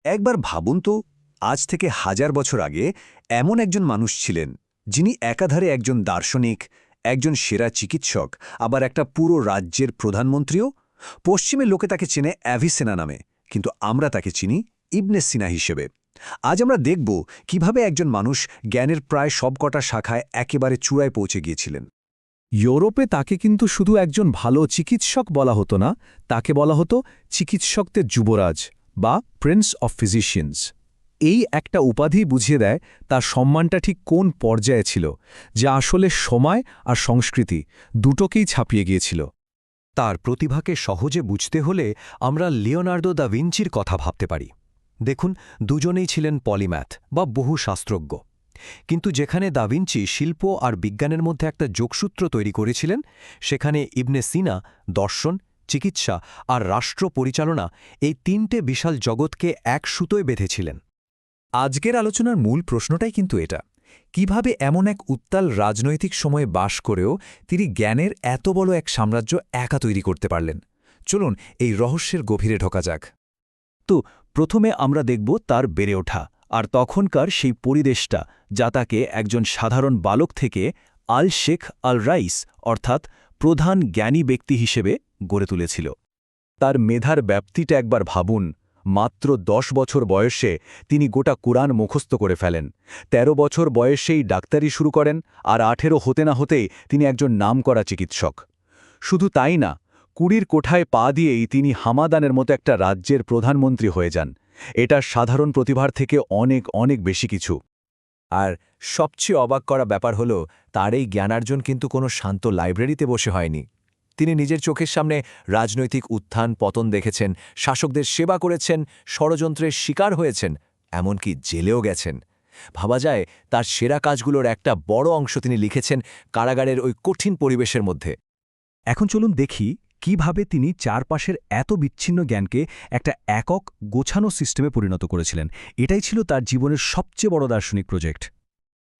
একবার ভাবুন তো, আজ থেকে 1000 বছর আগে এমন একজন মানুষ ছিলেন যিনি একাধারে একজন দার্শনিক, একজন সেরা চিকিৎসক, আবার একটা পুরো রাজ্যের প্রধানমন্ত্রীও। পশ্চিমের লোকে তাকে চেনে অ্যাভিসেনা নামে, কিন্তু আমরা তাকে চিনি ইবনে সিনা হিসেবে। আজ আমরা দেখব কিভাবে একজন মানুষ জ্ঞানের প্রায় সবকটা শাখায় একেবারে চূড়ায় পৌঁছে গিয়েছিলেন। ইউরোপে তাকে কিন্তু শুধু একজন ভালো চিকিৎসক বলা হতো না, তাকে বলা হতো চিকিৎসকদের যুবরাজ বা প্রিন্স অফ ফিজিশিয়ানস। এই একটা উপাধি বুঝিয়ে দেয় তার সম্মানটা ঠিক কোন পর্যায়ে ছিল, যা আসলে সময় আর সংস্কৃতি দুটোকেই ছাপিয়ে গিয়েছিল। তার প্রতিভাকে সহজে বুঝতে হলে আমরা লিওনার্দো দা ভিঞ্চির কথা ভাবতে পারি। দেখুন, দুজনেই ছিলেন পলিম্যাথ বা বহু শাস্ত্রজ্ঞ, কিন্তু যেখানে দা ভিঞ্চি শিল্প আর বিজ্ঞানের মধ্যে একটা যোগসূত্র তৈরি করেছিলেন, সেখানে ইবনে সিনা দর্শন, চিকিৎসা আর রাষ্ট্র পরিচালনা, এই তিনটে বিশাল জগৎকে এক সুতোয় বেঁধেছিলেন। আজকের আলোচনার মূল প্রশ্নটাই কিন্তু এটা, কিভাবে এমন এক উত্তাল রাজনৈতিক সময়ে বাস করেও তিনি জ্ঞানের এত বড় এক সাম্রাজ্য একা তৈরি করতে পারলেন। চলুন এই রহস্যের গভীরে ঢোকা যাক। তো প্রথমে আমরা দেখব তার বেড়ে ওঠা আর তখনকার সেই পরিবেশটা, যা তাকে একজন সাধারণ বালক থেকে আল শেখ আল রাইস অর্থাৎ প্রধান জ্ঞানী ব্যক্তি হিসেবে গড়ে তুলেছিল। তার মেধার ব্যাপ্তিটা একবার ভাবুন। মাত্র 10 বছর বয়সে তিনি গোটা কুরআন মুখস্থ করে ফেলেন। 13 বছর বয়সেই ডাক্তারি শুরু করেন, আর 18 হতে না হতেই তিনি একজন নামকরা চিকিৎসক। শুধু তাই না, 20 কোঠায় পা দিয়েই তিনি হামাদানের মতো একটা রাজ্যের প্রধানমন্ত্রী হয়ে যান। এটা সাধারণ প্রতিভার থেকে অনেক অনেক বেশি কিছু। আর সবচেয়ে অবাক করা ব্যাপার হল, তার এই জ্ঞানার্জন কিন্তু কোনো শান্ত লাইব্রেরিতে বসে হয়নি। তিনি নিজের চোখের সামনে রাজনৈতিক উত্থান পতন দেখেছেন, শাসকদের সেবা করেছেন, ষড়যন্ত্রের শিকার হয়েছেন, এমনকি জেলেও গেছেন। ভাবা যায় তার সেরা কাজগুলোর একটা বড় অংশ তিনি লিখেছেন কারাগারের ওই কঠিন পরিবেশের মধ্যে। এখন চলুন দেখি কিভাবে তিনি চারপাশের এত বিচ্ছিন্ন জ্ঞানকে একটা একক গোছানো সিস্টেমে পরিণত করেছিলেন। এটাই ছিল তার জীবনের সবচেয়ে বড় দার্শনিক প্রজেক্ট।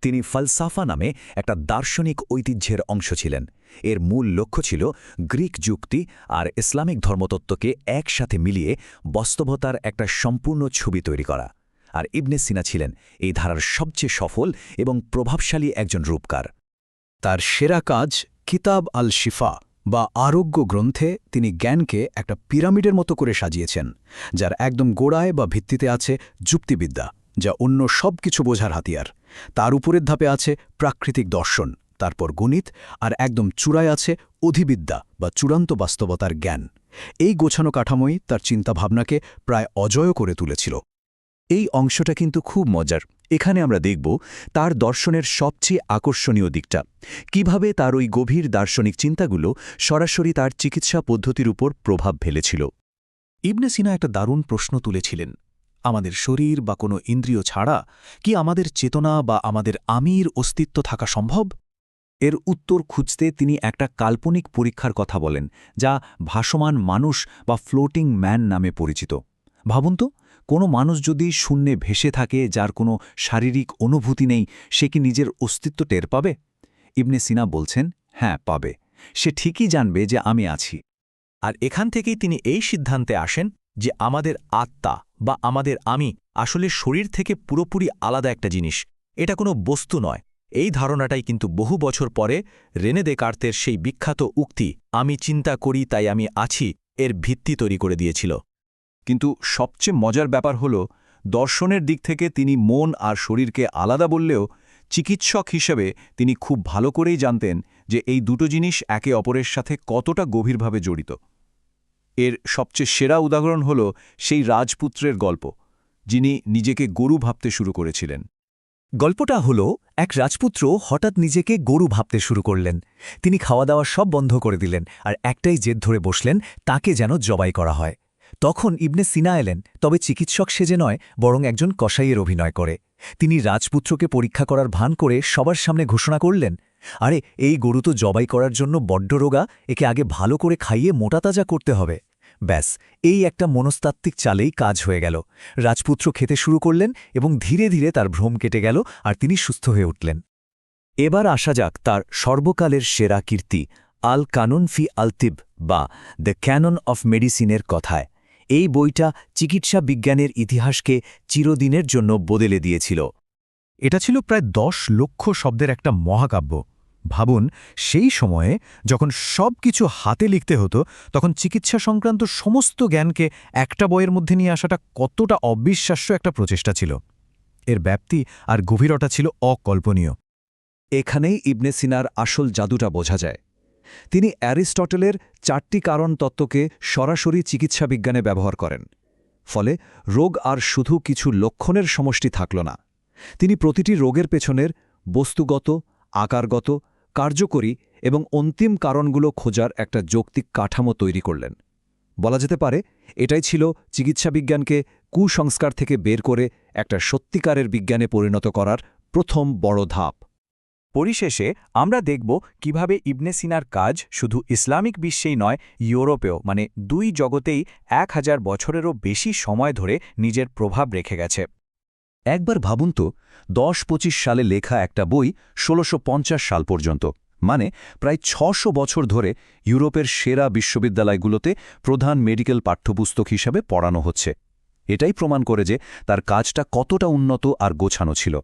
তিনি ফালসাফা নামে একটা দার্শনিক ঐতিহ্যের অংশ ছিলেন। এর মূল লক্ষ্য ছিল গ্রিক যুক্তি আর ইসলামিক ধর্মতত্ত্বকে একসাথে মিলিয়ে বাস্তবতার একটা সম্পূর্ণ ছবি তৈরি করা। আর ইবনে সিনা ছিলেন এই ধারার সবচেয়ে সফল এবং প্রভাবশালী একজন রূপকার। তার সেরা কাজ কিতাব আল শিফা বা আরোগ্য গ্রন্থে তিনি জ্ঞানকে একটা পিরামিডের মতো করে সাজিয়েছেন, যার একদম গোড়ায় বা ভিত্তিতে আছে যুক্তিবিদ্যা, যা অন্য সব কিছু বোঝার হাতিয়ার। তার উপরের ধাপে আছে প্রাকৃতিক দর্শন, তারপর গণিত, আর একদম চূড়ায় আছে অধিবিদ্যা বা চূড়ান্ত বাস্তবতার জ্ঞান। এই গোছানো কাঠামোই তার চিন্তাভাবনাকে প্রায় অজয় করে তুলেছিল। এই অংশটা কিন্তু খুব মজার। এখানে আমরা দেখব তার দর্শনের সবচেয়ে আকর্ষণীয় দিকটা, কিভাবে তার ওই গভীর দার্শনিক চিন্তাগুলো সরাসরি তার চিকিৎসা পদ্ধতির উপর প্রভাব ফেলেছিল। ইবনে সিনা একটা দারুণ প্রশ্ন তুলেছিলেন, আমাদের শরীর বা কোনো ইন্দ্রিয় ছাড়া কি আমাদের চেতনা বা আমাদের আমির অস্তিত্ব থাকা সম্ভব? এর উত্তর খুঁজতে তিনি একটা কাল্পনিক পরীক্ষার কথা বলেন, যা ভাসমান মানুষ বা ফ্লোটিং ম্যান নামে পরিচিত। ভাবুন তো, কোনো মানুষ যদি শূন্যে ভেসে থাকে, যার কোনো শারীরিক অনুভূতি নেই, সে কি নিজের অস্তিত্ব টের পাবে? ইবনে সিনা বলছেন, হ্যাঁ পাবে। সে ঠিকই জানবে যে আমি আছি। আর এখান থেকেই তিনি এই সিদ্ধান্তে আসেন যে আমাদের আত্মা বা আমাদের আমি আসলে শরীর থেকে পুরোপুরি আলাদা একটা জিনিস, এটা কোনো বস্তু নয়। এই ধারণাটাই কিন্তু বহু বছর পরে রেনে দেকার্তের সেই বিখ্যাত উক্তি, আমি চিন্তা করি তাই আমি আছি, এর ভিত্তি তৈরি করে দিয়েছিল। কিন্তু সবচেয়ে মজার ব্যাপার হল, দর্শনের দিক থেকে তিনি মন আর শরীরকে আলাদা বললেও চিকিৎসক হিসেবে তিনি খুব ভালো করেই জানতেন যে এই দুটো জিনিস একে অপরের সাথে কতটা গভীরভাবে জড়িত। এর সবচেয়ে সেরা উদাহরণ হল সেই রাজপুত্রের গল্প, যিনি নিজেকে গরু ভাবতে শুরু করেছিলেন। গল্পটা হলো, এক রাজপুত্র হঠাৎ নিজেকে গরু ভাবতে শুরু করলেন। তিনি খাওয়া দাওয়া সব বন্ধ করে দিলেন আর একটাই জেদ ধরে বসলেন, তাকে যেন জবাই করা হয়। তখন ইবনে সিনা এলেন, তবে চিকিৎসক সেজে নয়, বরং একজন কসাইয়ের অভিনয় করে। তিনি রাজপুত্রকে পরীক্ষা করার ভান করে সবার সামনে ঘোষণা করলেন, আরে এই গরু তো জবাই করার জন্য বড্ড রোগা, একে আগে ভালো করে খাইয়ে মোটাতাজা করতে হবে। ব্যাস, এই একটা মনস্তাত্ত্বিক চালেই কাজ হয়ে গেল। রাজপুত্র খেতে শুরু করলেন এবং ধীরে ধীরে তার ভ্রম কেটে গেল আর তিনি সুস্থ হয়ে উঠলেন। এবার আসা যাক তার সর্বকালের সেরা কীর্তি আল কানুন ফি আলতিব বা দ্য ক্যানন অফ মেডিসিনের কথায়। এই বইটা চিকিৎসা বিজ্ঞানের ইতিহাসকে চিরদিনের জন্য বদলে দিয়েছিল। এটা ছিল প্রায় 10 লক্ষ শব্দের একটা মহাকাব্য। ভাবুন, সেই সময়ে যখন সব কিছু হাতে লিখতে হতো, তখন চিকিৎসা সংক্রান্ত সমস্ত জ্ঞানকে একটা বইয়ের মধ্যে নিয়ে আসাটা কতটা অবিশ্বাস্য একটা প্রচেষ্টা ছিল। এর ব্যাপ্তি আর গভীরতা ছিল অকল্পনীয়। এখানেই ইবনে সিনার আসল জাদুটা বোঝা যায়। তিনি অ্যারিস্টটলের 4টি কারণ তত্ত্বকে সরাসরি চিকিৎসা বিজ্ঞানে ব্যবহার করেন। ফলে রোগ আর শুধু কিছু লক্ষণের সমষ্টি থাকল না। তিনি প্রতিটি রোগের পেছনের বস্তুগত, আকারগত, কার্যকরী এবং অন্তিম কারণগুলো খোঁজার একটা যৌক্তিক কাঠামো তৈরি করলেন। বলা যেতে পারে এটাই ছিল চিকিৎসা বিজ্ঞানকে কুসংস্কার থেকে বের করে একটা সত্যিকারের বিজ্ঞানে পরিণত করার প্রথম বড় ধাপ। পরিশেষে আমরা দেখব কিভাবে ইবনে সিনার কাজ শুধু ইসলামিক বিশ্বেই নয়, ইউরোপেও মানে 2 জগতেই 1000 বছরেরও বেশি সময় ধরে নিজের প্রভাব রেখে গেছে। একবার ভাবুন তো, 10-25 সালে লেখা একটা বই 1650 সাল পর্যন্ত, মানে প্রায় 600 বছর ধরে ইউরোপের সেরা বিশ্ববিদ্যালয়গুলোতে প্রধান মেডিকেল পাঠ্যপুস্তক হিসাবে পড়ানো হচ্ছে। এটাই প্রমাণ করে যে তার কাজটা কতটা উন্নত আর গোছানো ছিল।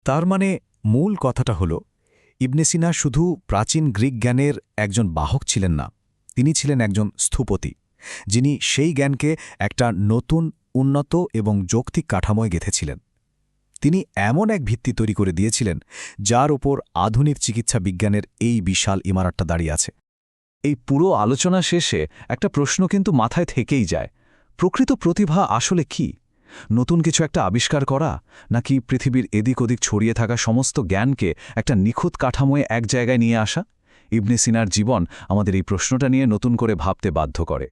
তার মানে মূল কথাটা হল, ইবনে সিনা শুধু প্রাচীন গ্রিক জ্ঞানের একজন বাহক ছিলেন না, তিনি ছিলেন একজন স্থপতি, যিনি সেই জ্ঞানকে একটা নতুন, উন্নত এবং যৌক্তিক কাঠামোয় গেঁথেছিলেন। তিনি এমন এক ভিত্তি তৈরি করে দিয়েছিলেন, যার ওপর আধুনিক চিকিৎসা বিজ্ঞানের এই বিশাল ইমারতটা দাঁড়িয়ে আছে। এই পুরো আলোচনা শেষে একটা প্রশ্ন কিন্তু মাথায় থেকেই যায়, প্রকৃত প্রতিভা আসলে কি? নতুন কিছু একটা আবিষ্কার করা, নাকি পৃথিবীর এদিক ওদিক ছড়িয়ে থাকা সমস্ত জ্ঞানকে একটা নিখুঁত কাঠামোয় এক জায়গায় নিয়ে আসা? ইবনে সিনার জীবন আমাদের এই প্রশ্নটা নিয়ে নতুন করে ভাবতে বাধ্য করে।